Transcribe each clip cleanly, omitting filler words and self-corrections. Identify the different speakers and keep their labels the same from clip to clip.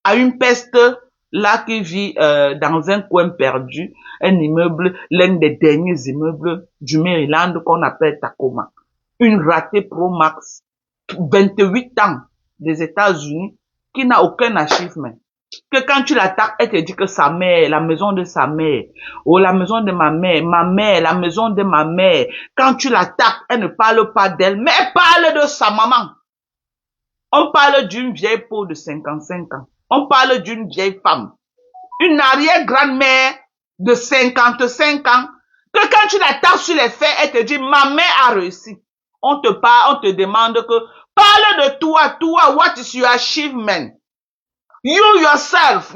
Speaker 1: à une peste là qui vit dans un coin perdu, un immeuble, l'un des derniers immeubles du Maryland qu'on appelle Tacoma. Une ratée Pro Max, 28 ans des États-Unis, qui n'a aucun achievement. Que quand tu l'attaques, elle te dit que sa mère, la maison de sa mère, ou la maison de ma mère, la maison de ma mère. Quand tu l'attaques, elle ne parle pas d'elle, mais elle parle de sa maman. On parle d'une vieille peau de 55 ans. On parle d'une vieille femme. Une arrière-grand-mère de 55 ans. Que quand tu l'attaques sur les faits, elle te dit, ma mère a réussi. On te parle, on te demande que, parle de toi, what is your achievement? You yourself,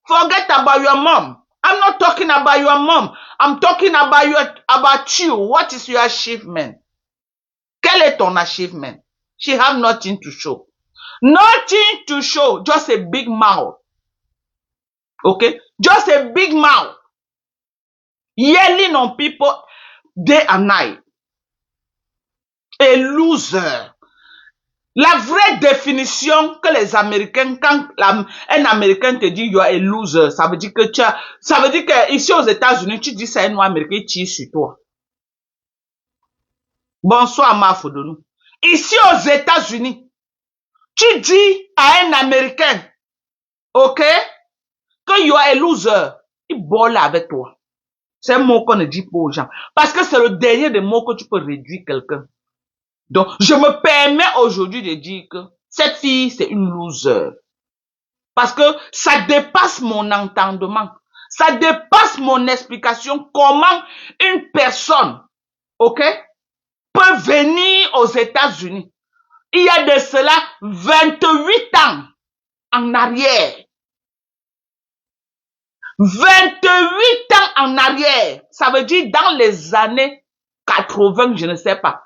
Speaker 1: forget about your mom. I'm not talking about your mom. I'm talking about you. What is your achievement? Quel est ton achievement? She have nothing to show. Nothing to show. Just a big mouth. Okay? Just a big mouth. Yelling on people day and night. A loser. La vraie définition que les Américains, quand un Américain te dit you are a loser, ça veut dire que ça veut dire que ici aux États-Unis, tu dis ça à un noir américain, il tire sur toi. Bonsoir, Mafodonou. Ici aux États-Unis, tu dis à un Américain, ok, que you are a loser, il bolle avec toi. C'est un mot qu'on ne dit pas aux gens. Parce que c'est le dernier des mots que tu peux réduire quelqu'un. Donc, je me permets aujourd'hui de dire que cette fille, c'est une loser. Parce que ça dépasse mon entendement. Ça dépasse mon explication comment une personne, ok, peut venir aux États-Unis. Il y a de cela 28 ans en arrière. 28 ans en arrière. Ça veut dire dans les années 80, je ne sais pas.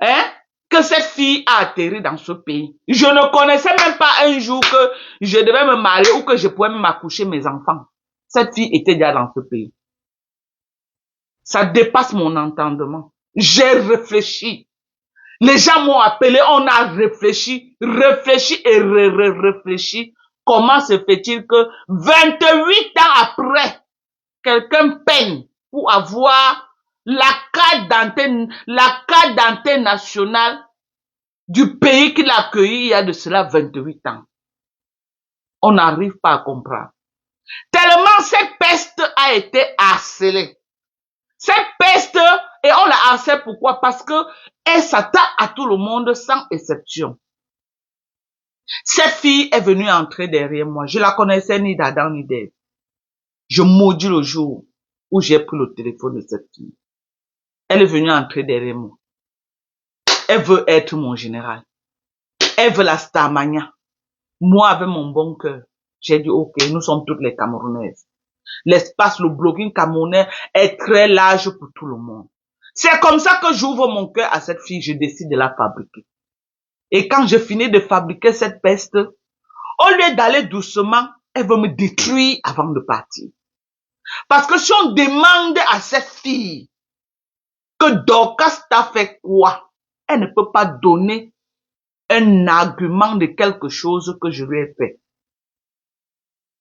Speaker 1: Hein? Que cette fille a atterri dans ce pays. Je ne connaissais même pas un jour que je devais me marier ou que je pouvais même accoucher mes enfants. Cette fille était déjà dans ce pays. Ça dépasse mon entendement. J'ai réfléchi. Les gens m'ont appelé, on a réfléchi et réfléchi. Comment se fait-il que 28 ans après, quelqu'un peine pour avoir la carte d'antenne nationale du pays qu'il a accueilli il y a de cela 28 ans. On n'arrive pas à comprendre. Tellement cette peste a été harcelée. Cette peste, et on la harcèle pourquoi? Parce que elle s'attaque à tout le monde sans exception. Cette fille est venue entrer derrière moi. Je la connaissais ni d'Adam ni d'Ève. Je maudis le jour où j'ai pris le téléphone de cette fille. Elle est venue entrer derrière moi. Elle veut être mon général. Elle veut la Starmania. Moi, avec mon bon cœur, j'ai dit, ok, nous sommes toutes les Camerounaises. L'espace, le blogging camerounais est très large pour tout le monde. C'est comme ça que j'ouvre mon cœur à cette fille, je décide de la fabriquer. Et quand je finis de fabriquer cette peste, au lieu d'aller doucement, elle veut me détruire avant de partir. Parce que si on demande à cette fille que Dorcas t'a fait quoi, elle ne peut pas donner un argument de quelque chose que je lui ai fait.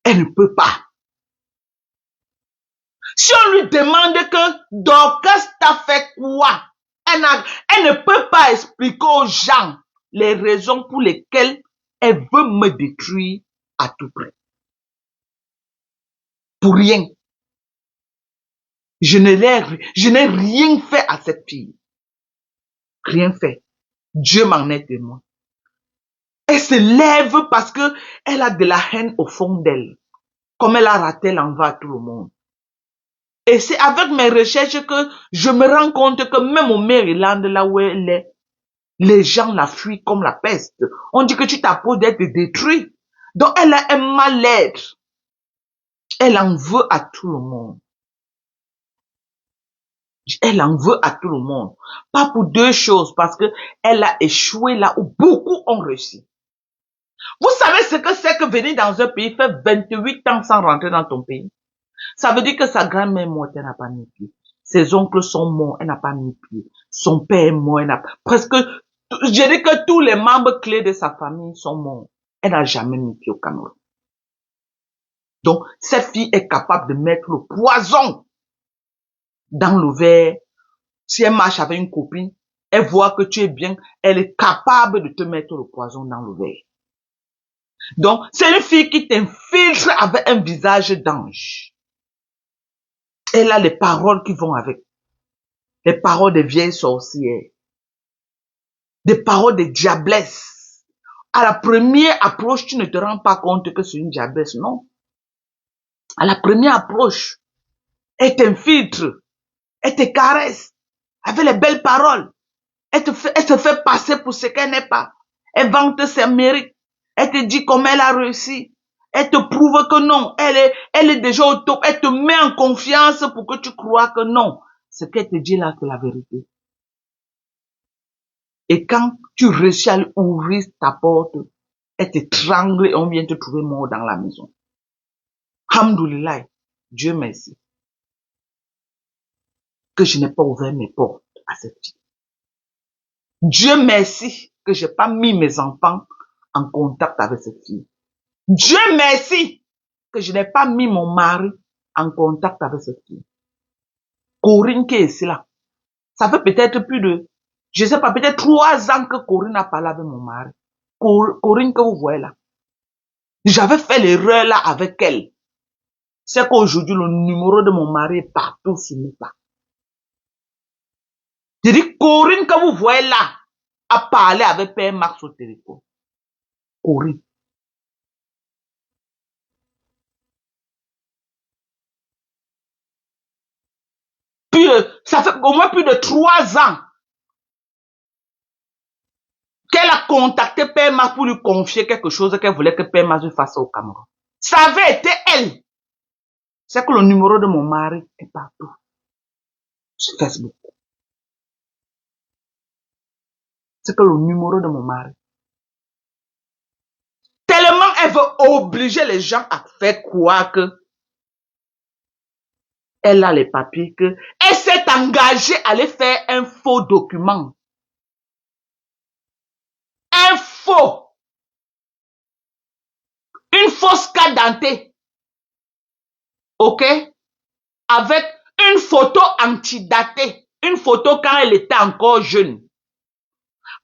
Speaker 1: Elle ne peut pas. Si on lui demande que Dorcas t'a fait quoi, elle ne peut pas expliquer aux gens les raisons pour lesquelles elle veut me détruire à tout prix. Pour rien. Je n'ai rien fait à cette fille. Rien fait. Dieu m'en est témoin. Elle se lève parce que elle a de la haine au fond d'elle. Comme elle a raté, elle en va à tout le monde. Et c'est avec mes recherches que je me rends compte que même au Maryland, là où elle est, les gens la fuient comme la peste. On dit que tu t'apposes d'être détruit. Donc elle a un mal-être. Elle en veut à tout le monde. Elle en veut à tout le monde. Pas pour deux choses, parce que elle a échoué là où beaucoup ont réussi. Vous savez ce que c'est que venir dans un pays, faire 28 ans sans rentrer dans ton pays? Ça veut dire que sa grand-mère est morte, elle n'a pas mis pied. Ses oncles sont morts, elle n'a pas mis pied. Son père est mort, elle n'a pas... Presque, je dis que tous les membres clés de sa famille sont morts. Elle n'a jamais mis pied au Cameroun. Donc, cette fille est capable de mettre le poison dans le verre. Si elle marche avec une copine, elle voit que tu es bien, elle est capable de te mettre le poison dans le verre. Donc, c'est une fille qui t'infiltre avec un visage d'ange. Elle a les paroles qui vont avec. Les paroles des vieilles sorcières. Des paroles des diablesses. À la première approche, tu ne te rends pas compte que c'est une diablesse, non. À la première approche, elle t'infiltre, elle te caresse avec les belles paroles. Elle se fait passer pour ce qu'elle n'est pas. Elle vante ses mérites. Elle te dit comment elle a réussi. Elle te prouve que non. Elle est déjà au top. Elle te met en confiance pour que tu crois que non. Ce qu'elle te dit là, c'est la vérité. Et quand tu réussis à lui ouvrir ta porte, elle te trangle et on vient te trouver mort dans la maison. Alhamdoulilah, Dieu merci, que je n'ai pas ouvert mes portes à cette fille. Dieu merci que j'ai pas mis mes enfants en contact avec cette fille. Dieu merci que je n'ai pas mis mon mari en contact avec cette fille. Corinne qui est ici là, ça fait peut-être plus de, je sais pas, peut-être 3 ans que Corinne a parlé avec mon mari. Corinne que vous voyez là. J'avais fait l'erreur là avec elle. C'est qu'aujourd'hui, le numéro de mon mari est partout sur mes pas. Je dis, Corinne que vous voyez là, a parlé avec Père Max au téléphone. Corinne. Puis, ça fait au moins plus de 3 ans qu'elle a contacté Père Max pour lui confier quelque chose qu'elle voulait que Père Max lui fasse au Cameroun. Ça avait été elle. C'est que le numéro de mon mari est partout. Sur Facebook. C'est que le numéro de mon mari. Tellement elle veut obliger les gens à faire croire que elle a les papiers, que elle s'est engagée à aller faire un faux document. Un faux. Une fausse carte d'identité. OK? Avec une photo antidatée. Une photo quand elle était encore jeune.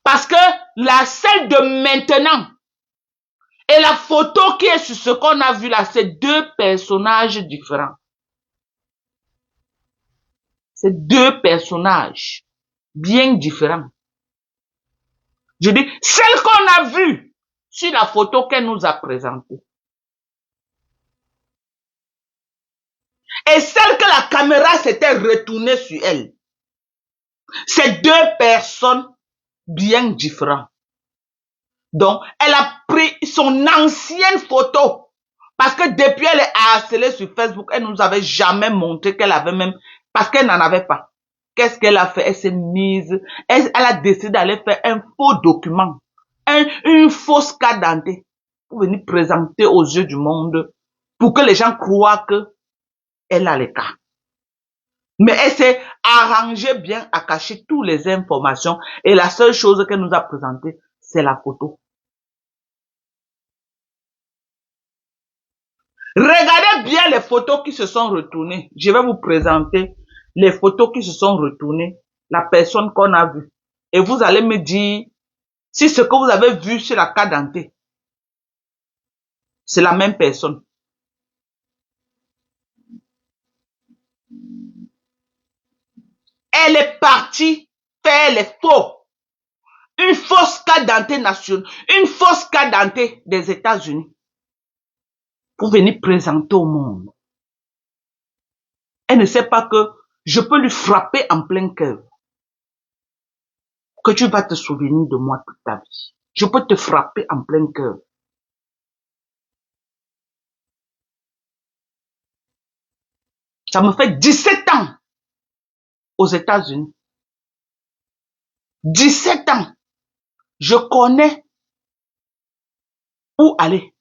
Speaker 1: Parce que la celle de maintenant et la photo qui est sur ce qu'on a vu là, c'est 2 personnages différents. C'est 2 personnages bien différents. Je dis, celle qu'on a vue sur la photo qu'elle nous a présentée. Et celle que la caméra s'était retournée sur elle. C'est 2 personnes bien différentes. Donc, elle a pris son ancienne photo. Parce que depuis elle est harcelée sur Facebook, elle nous avait jamais montré qu'elle avait même, parce qu'elle n'en avait pas. Qu'est-ce qu'elle a fait? Elle s'est mise, elle a décidé d'aller faire un faux document, une fausse carte d'identité pour venir présenter aux yeux du monde, pour que les gens croient que elle a les cas. Mais elle s'est arrangée bien à cacher toutes les informations et la seule chose qu'elle nous a présentée, c'est la photo. Regardez bien les photos qui se sont retournées. Je vais vous présenter les photos qui se sont retournées, la personne qu'on a vue. Et vous allez me dire si ce que vous avez vu sur la carte d'identité, c'est la même personne. Elle est partie faire les faux. Une fausse carte d'identité nationale, une fausse carte d'identité des États-Unis pour venir présenter au monde. Elle ne sait pas que je peux lui frapper en plein cœur. Que tu vas te souvenir de moi toute ta vie. Je peux te frapper en plein cœur. Ça me fait 17 ans aux États-Unis. 17 ans. Je connais où aller.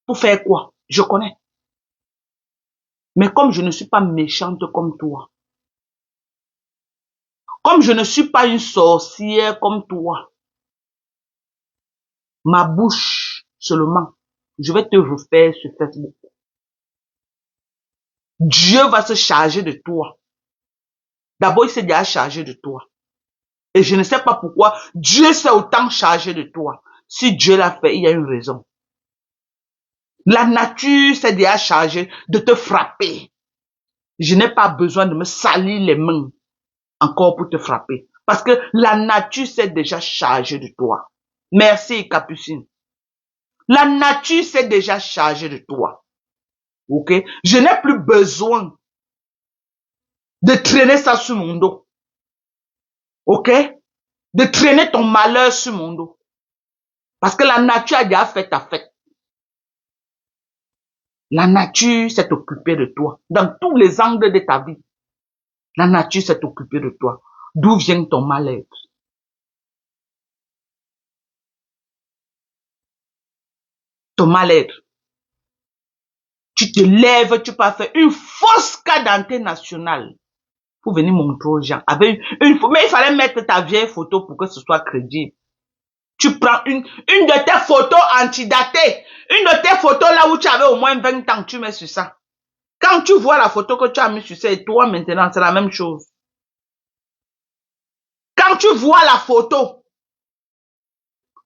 Speaker 1: Pour faire quoi? Je connais. Mais comme je ne suis pas méchante comme toi, comme je ne suis pas une sorcière comme toi, ma bouche seulement, je vais te refaire sur Facebook. Dieu va se charger de toi. D'abord, il s'est déjà chargé de toi. Et je ne sais pas pourquoi Dieu s'est autant chargé de toi. Si Dieu l'a fait, il y a une raison. La nature s'est déjà chargée de te frapper. Je n'ai pas besoin de me salir les mains encore pour te frapper. Parce que la nature s'est déjà chargée de toi. Merci, Capucine. La nature s'est déjà chargée de toi. Ok? Je n'ai plus besoin de traîner ça sur mon dos. Ok? De traîner ton malheur sur mon dos. Parce que la nature a déjà fait ta fête. La nature s'est occupée de toi. Dans tous les angles de ta vie. La nature s'est occupée de toi. D'où vient ton mal-être? Ton mal-être. Tu te lèves, tu peux faire une fausse carte d'identité nationale pour venir montrer aux gens. Avec mais il fallait mettre ta vieille photo pour que ce soit crédible. Tu prends une de tes photos antidatées. Une de tes photos là où tu avais au moins 20 ans, tu mets sur ça. Quand tu vois la photo que tu as mis sur ça et toi maintenant, c'est la même chose. Quand tu vois la photo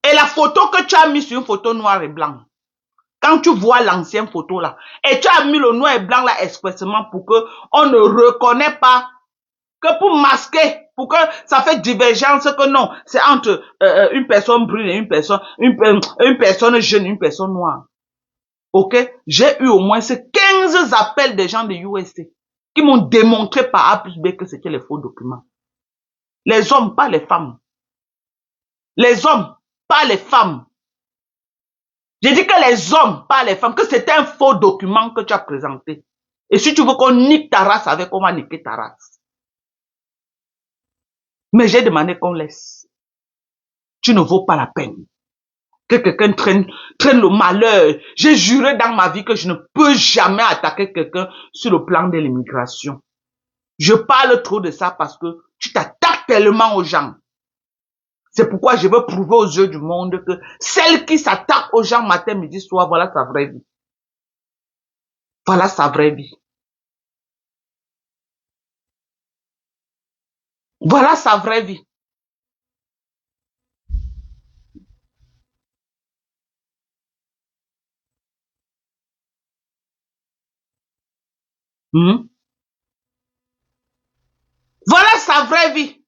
Speaker 1: et la photo que tu as mis sur une photo noir et blanc, quand tu vois l'ancienne photo là, et tu as mis le noir et blanc là expressément pour que on ne reconnaît pas, que pour masquer, pour que ça fait divergence, que non, c'est entre une personne brune et une personne jeune, une personne noire. Ok? J'ai eu au moins ces 15 appels des gens de USC qui m'ont démontré par A plus B que c'était les faux documents. Les hommes, pas les femmes. Les hommes, pas les femmes. J'ai dit que les hommes, pas les femmes, que c'était un faux document que tu as présenté. Et si tu veux qu'on nique ta race avec, on va niquer ta race. Mais j'ai demandé qu'on laisse. Tu ne vaux pas la peine. Que quelqu'un traîne le malheur. J'ai juré dans ma vie que je ne peux jamais attaquer quelqu'un sur le plan de l'immigration. Je parle trop de ça parce que tu t'attaques tellement aux gens. C'est pourquoi je veux prouver aux yeux du monde que celle qui s'attaque aux gens matin, midi, soir, voilà sa vraie vie. Voilà sa vraie vie. Voilà sa vraie vie. Voilà sa vraie vie.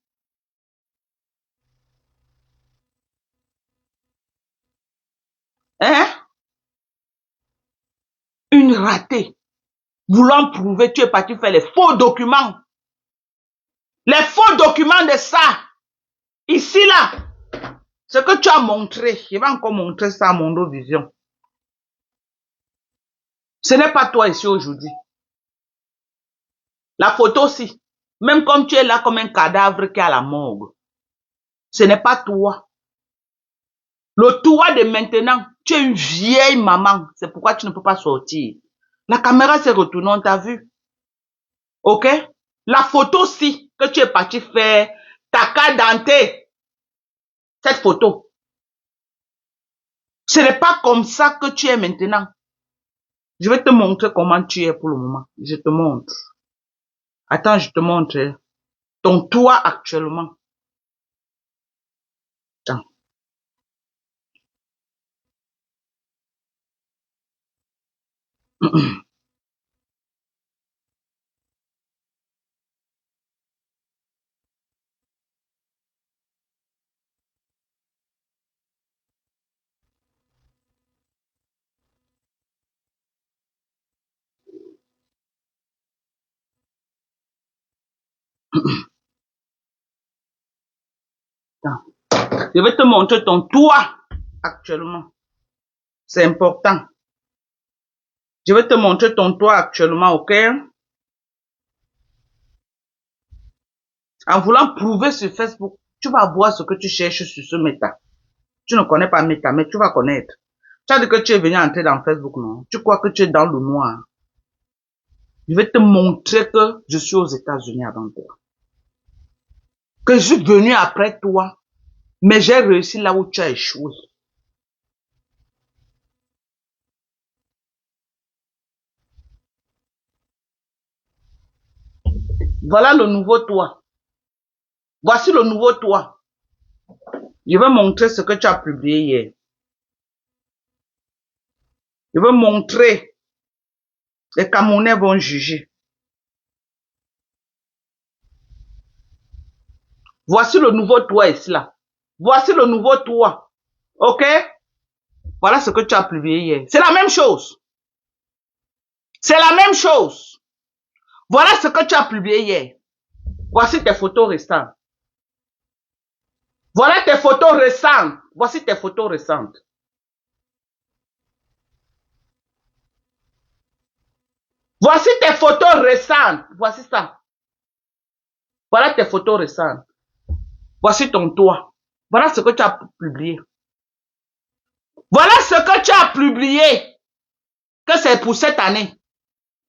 Speaker 1: Hein? Une ratée. Voulant prouver, tu es parti faire les faux documents. Les faux documents de ça. Ici, là. Ce que tu as montré. Je vais encore montrer ça à mon vision. Ce n'est pas toi ici aujourd'hui. La photo aussi. Même comme tu es là comme un cadavre qui est à la morgue. Ce n'est pas toi. Le toi de maintenant, tu es une vieille maman. C'est pourquoi tu ne peux pas sortir. La caméra s'est retournée, on t'a vu. Ok? La photo aussi que tu es parti faire, ta carte d'identité. Cette photo. Ce n'est pas comme ça que tu es maintenant. Je vais te montrer comment tu es pour le moment. Je te montre. Attends, je te montre. Ton toi actuellement. Attends. Attends. Je vais te montrer ton toi actuellement. C'est important. Je vais te montrer ton toi actuellement, ok? En voulant prouver sur Facebook, tu vas voir ce que tu cherches sur ce méta. Tu ne connais pas méta, mais tu vas connaître. Tu as dit que tu es venu entrer dans Facebook, non? Tu crois que tu es dans le noir. Je vais te montrer que je suis aux États-Unis avant toi. Que je suis venu après toi, mais j'ai réussi là où tu as échoué. Voilà le nouveau toi. Voici le nouveau toi. Je vais montrer ce que tu as publié hier. Je vais montrer. Les Camerounais vont juger. Voici le nouveau toi ici là. Voici le nouveau toi. Ok? Voilà ce que tu as publié hier. C'est la même chose. C'est la même chose. Voilà ce que tu as publié hier. Voici tes photos récentes. Voilà tes photos récentes. Voici tes photos récentes. Voici tes photos récentes. Voici ça. Voilà tes photos récentes. Voici ton toit. Voilà ce que tu as publié. Voilà ce que tu as publié. Que c'est pour cette année.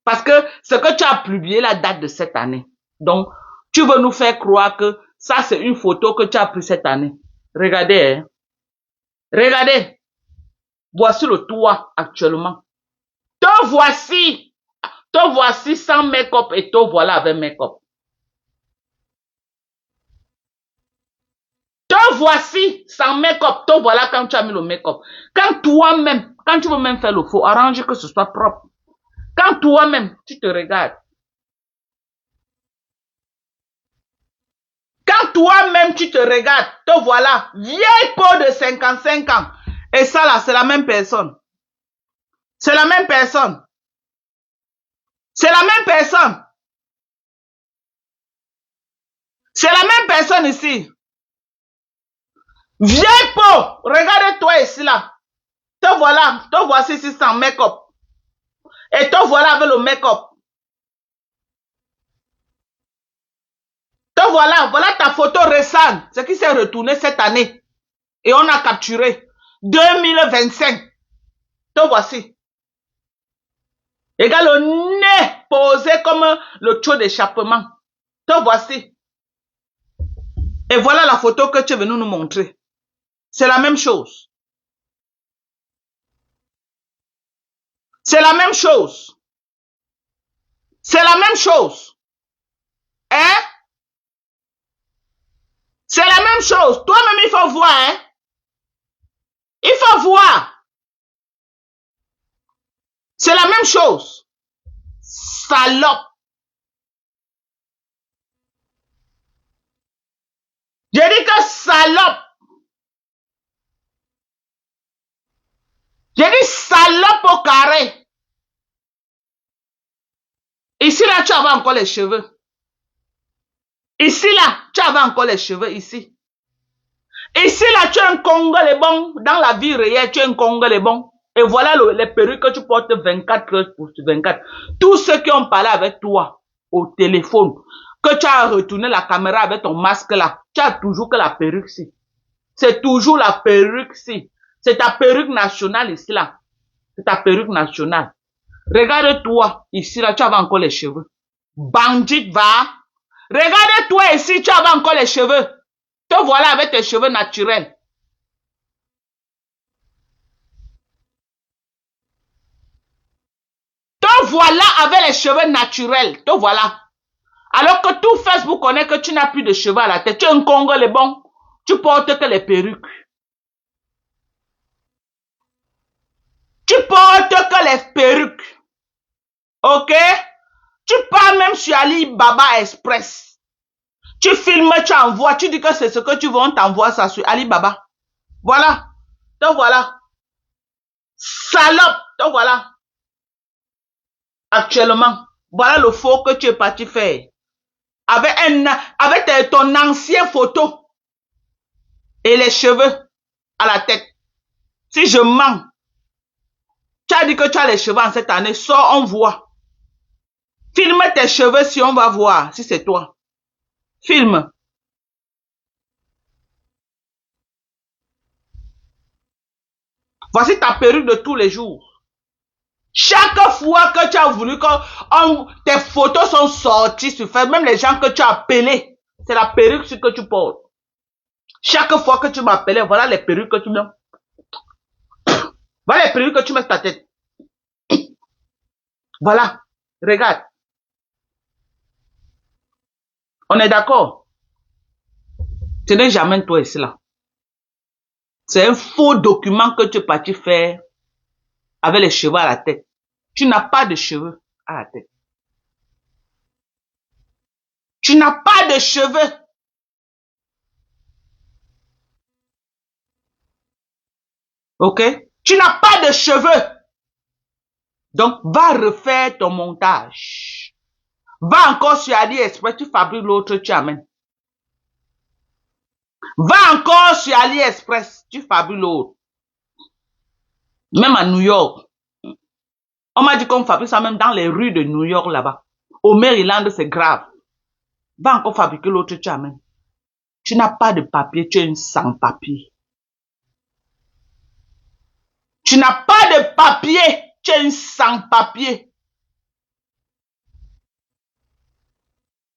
Speaker 1: Parce que ce que tu as publié, la date de cette année. Donc, tu veux nous faire croire que ça, c'est une photo que tu as prise cette année. Regardez, hein. Regardez. Voici le toit actuellement. Te voici. Te voici sans make-up et te voilà avec make-up. Te voici sans make-up. Te voilà quand tu as mis le make-up. Quand toi-même, quand tu veux même faire le faux, arrange que ce soit propre. Quand toi-même, tu te regardes. Quand toi-même, tu te regardes, te voilà, vieille peau de 55 ans. Et ça là, c'est la même personne. C'est la même personne. C'est la même personne. C'est la même personne ici. Vieille peau. Regarde-toi ici là. Te voici ici sans make-up. Et te voilà avec le make-up. Te voilà, voilà ta photo récente. Ce qui s'est retourné cette année. Et on a capturé. 2025. Te voici. Regarde le nez posé comme le tuyau d'échappement. Te voici. Et voilà la photo que tu es venu nous montrer. C'est la même chose. C'est la même chose. C'est la même chose. Hein? C'est la même chose. Toi-même, il faut voir, hein? Il faut voir. C'est la même chose. Salope. J'ai dit que salope. J'ai dit salope au carré. Ici, là, tu avais encore les cheveux. Ici, là, tu avais encore les cheveux, ici. Ici, là, tu es un Congolais bon. Dans la vie réelle, tu es un Congolais bon. Et voilà les perruques que tu portes 24 heures sur 24. Tous ceux qui ont parlé avec toi au téléphone, que tu as retourné la caméra avec ton masque là, tu as toujours que la perruque-ci. C'est toujours la perruque-ci. C'est ta perruque nationale ici là. C'est ta perruque nationale. Regarde-toi ici là, tu avais encore les cheveux. Bandit va. Regarde-toi ici, tu avais encore les cheveux. Te voilà avec tes cheveux naturels. Te voilà avec les cheveux naturels. Te voilà. Alors que tout Facebook connaît que tu n'as plus de cheveux à la tête. Tu es un Congolais bon. Tu portes que les perruques. Tu portes que les perruques. Ok? Tu pars même sur Ali Baba Express. Tu filmes, tu envoies. Tu dis que c'est ce que tu veux, on t'envoie ça sur Ali Baba. Voilà. Te voilà. Salope. Te voilà. Actuellement. Voilà le faux que tu es parti faire. Avec ton ancien photo. Et les cheveux à la tête. Si je mens. Tu as dit que tu as les cheveux en cette année. Sors, on voit. Filme tes cheveux si on va voir. Si c'est toi. Filme. Voici ta perruque de tous les jours. Chaque fois que tu as voulu que tes photos sont sorties sur Facebook, même les gens que tu as appelés, c'est la perruque que tu portes. Chaque fois que tu m'appelais, voilà les perruques que tu mets. Voilà les perruques que tu mets sur ta tête. Voilà. Regarde. On est d'accord? Ce n'est jamais toi et cela. C'est un faux document que tu es parti faire avec les cheveux à la tête. Tu n'as pas de cheveux à la tête. Tu n'as pas de cheveux. Ok? Tu n'as pas de cheveux. Donc, va refaire ton montage. Va encore sur AliExpress, tu fabriques l'autre, tu amènes. Va encore sur AliExpress, tu fabriques l'autre. Même à New York. On m'a dit qu'on fabrique ça même dans les rues de New York là-bas. Au Maryland, c'est grave. Va encore fabriquer l'autre, tu amènes. Tu n'as pas de papier, tu es une sans-papier. Tu n'as pas de papier, tu es une sans-papier.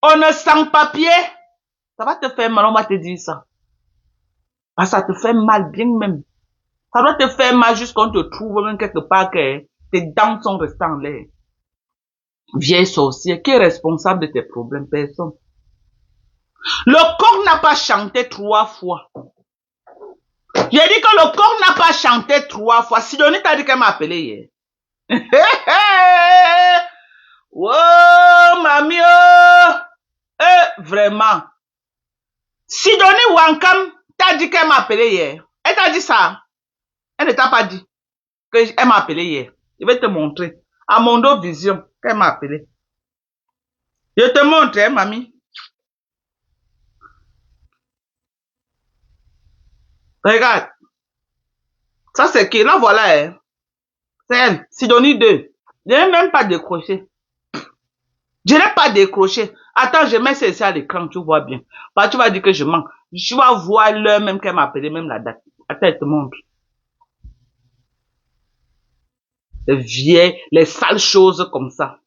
Speaker 1: On est sans-papier. Ça va te faire mal, on va te dire ça. Ah, ça te fait mal, bien même. Ça doit te faire mal jusqu'on te trouve même quelque part que tes dents sont restées en l'air. Vieille sorcière, qui est responsable de tes problèmes? Personne. Le corps n'a pas chanté 3 fois. J'ai dit que le corps n'a pas chanté 3 fois. Sidonie t'a dit qu'elle m'a appelé hier. Oh, mamie, vraiment. Sidonie Wankam t'a dit qu'elle m'a appelé hier. Elle t'a dit ça. Elle ne t'a pas dit qu'elle m'a appelé hier. Je vais te montrer. À Mondo Vision, qu'elle m'a appelé. Je te montre, hein, mamie. Regarde. Ça, c'est qui? Là, voilà, hein. C'est elle. Sidonie 2. Je n'ai même pas décroché. Je n'ai pas décroché. Attends, je mets ça à l'écran, tu vois bien. Bah, tu vas dire que je mens. Tu vas voir l'heure même qu'elle m'a appelé, même la date. Attends, elle te montre. Les vieilles, les sales choses comme ça.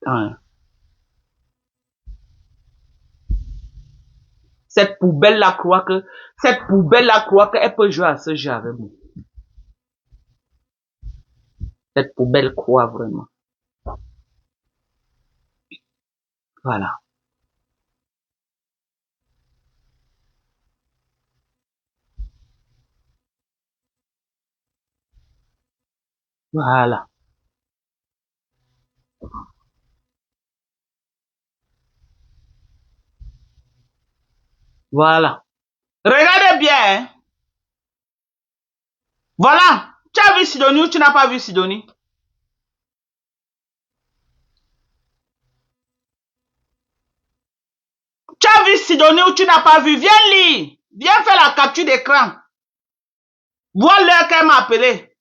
Speaker 1: Hein. Cette poubelle-là croit qu'elle peut jouer à ce jeu avec moi. Cette poubelle croit vraiment. Voilà. Voilà. Voilà. Regardez bien, hein. Voilà. Tu as vu Sidonie ou tu n'as pas vu Sidonie? Tu as vu Sidonie ou tu n'as pas vu? Viens lire. Viens faire la capture d'écran. Vois l'heure qu'elle m'a appelé.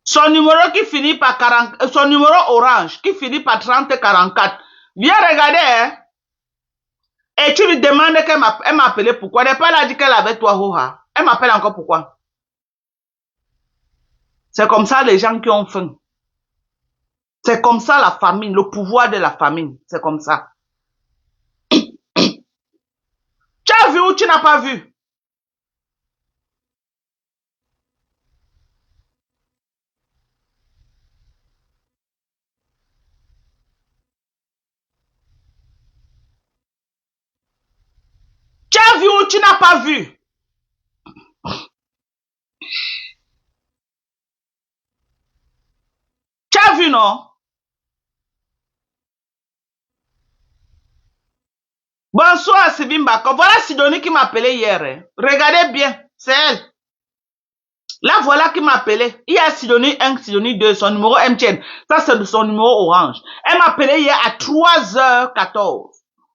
Speaker 1: Son numéro qui finit par 40, son numéro orange qui finit par 3044. Viens regarder, hein. Et tu lui demandes qu'elle m'a appelé pourquoi. Elle n'a pas dit qu'elle avait toi, Hoha. Elle m'appelle encore pourquoi. C'est comme ça les gens qui ont faim. C'est comme ça la famine, le pouvoir de la famine. C'est comme ça. Tu as vu ou tu n'as pas vu? Tu as vu ou tu n'as pas vu? Tu as vu, non? Bonsoir, Sibimba. Voilà Sidonie qui m'a appelé hier. Hein. Regardez bien, c'est elle. Là, voilà qui m'a appelé. Il y a Sidonie 1, Sidonie 2, son numéro MTN. Ça, c'est son numéro orange. Elle m'a appelé hier à 3h14.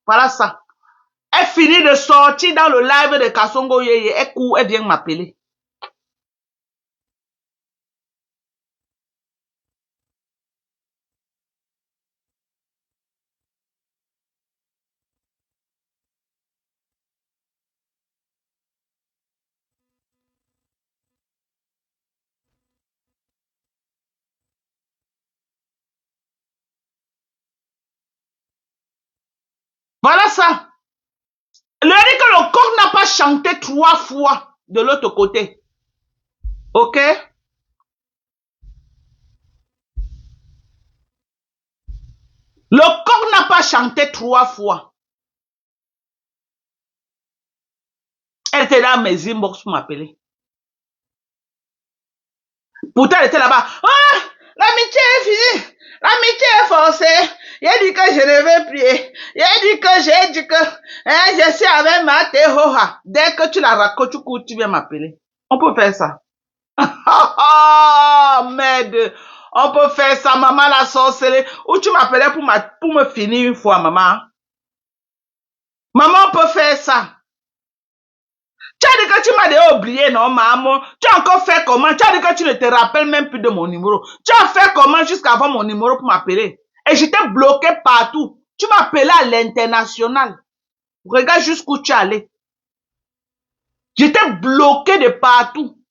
Speaker 1: Voilà ça. Elle finit de sortir dans le live de Kasongo Yeye. Elle court, elle vient m'appeler. Voilà ça. Le dit que le corps n'a pas chanté 3 fois de l'autre côté. Ok? Le coq n'a pas chanté 3 fois. Elle était là, mes inbox pour m'appeler. Pourtant, elle était là-bas. Ah, l'amitié est finie. L'amitié est forcée. Il a dit que je ne vais plus. Il a dit que j'ai dit que je suis avec ma Tehoha. Dès que tu la racontes, tu viens m'appeler. On peut faire ça. Oh, merde. On peut faire ça, maman la sorcellerie. Ou tu m'appelais pour me finir une fois, maman. Maman, on peut faire ça. Tu as dit que tu m'as déjà oublié, non, maman? Tu as encore fait comment? Tu as dit que tu ne te rappelles même plus de mon numéro. Tu as fait comment jusqu'à avoir mon numéro pour m'appeler? Et j'étais bloqué partout. Tu m'appelais à l'international. Regarde jusqu'où tu es allé. J'étais bloqué de partout.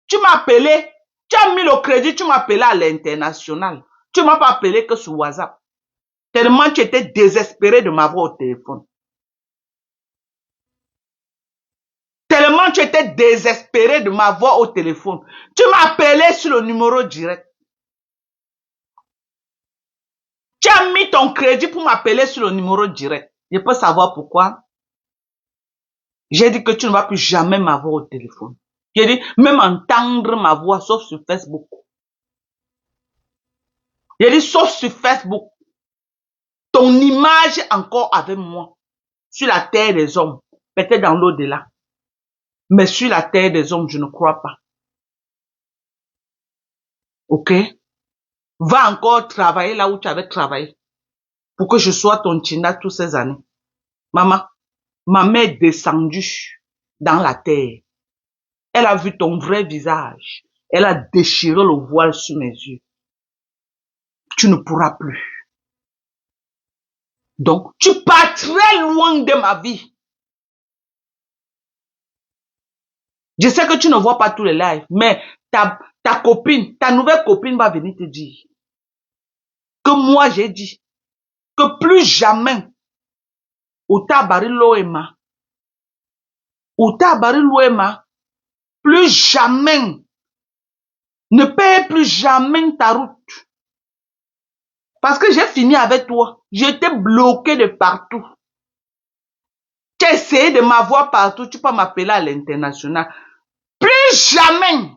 Speaker 1: Tu m'appelais, tu as mis le crédit, tu m'appelais à l'international. Tu m'as pas appelé que sur WhatsApp. Tellement tu étais désespéré de m'avoir au téléphone. Tellement tu étais désespéré de m'avoir au téléphone. Tu m'as appelé sur le numéro direct. Tu as mis ton crédit pour m'appeler sur le numéro direct. Je peux savoir pourquoi. J'ai dit que tu ne vas plus jamais m'avoir au téléphone. J'ai dit même entendre ma voix sauf sur Facebook. J'ai dit sauf sur Facebook. Ton image encore avec moi. Sur la terre des hommes. Peut-être dans l'au-delà. Mais sur la terre des hommes, je ne crois pas. Ok? Va encore travailler là où tu avais travaillé. Pour que je sois ton Tina toutes ces années. Maman, ma mère est descendue dans la terre. Elle a vu ton vrai visage. Elle a déchiré le voile sur mes yeux. Tu ne pourras plus. Donc, tu pars très loin de ma vie. Je sais que tu ne vois pas tous les lives, mais ta copine, ta nouvelle copine va venir te dire que moi j'ai dit que plus jamais Outa Bariloema, plus jamais, ne paye plus jamais ta route. Parce que j'ai fini avec toi. J'étais bloqué de partout. Tu as essayé de m'avoir partout. Tu peux m'appeler à l'international. Plus jamais.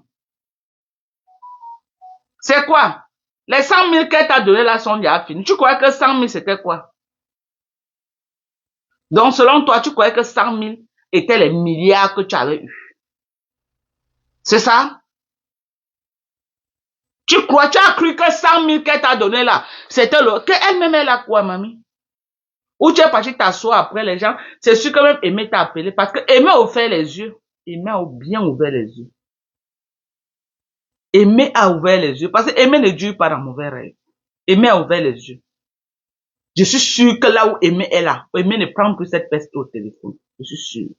Speaker 1: C'est quoi? Les 100 000 qu'elle t'a donné là sont déjà finis. Tu croyais que 100 000 c'était quoi? Donc selon toi, tu croyais que 100 000 étaient les milliards que tu avais eu. C'est ça? Tu as cru que 100 000 qu'elle t'a donné là, c'était qu'elle-même elle a quoi, mamie? Ou tu es parti t'asseoir après les gens, c'est sûr que même Aimé t'a appelé parce que Aimé a ouvert les yeux. Aimé a bien ouvert les yeux. Aimé a ouvert les yeux parce que Aimé ne dure pas dans mauvais rêve. Aimé a ouvert les yeux. Je suis sûr que là où Aimé est là, Aimé ne prend plus cette peste au téléphone. Je suis sûr.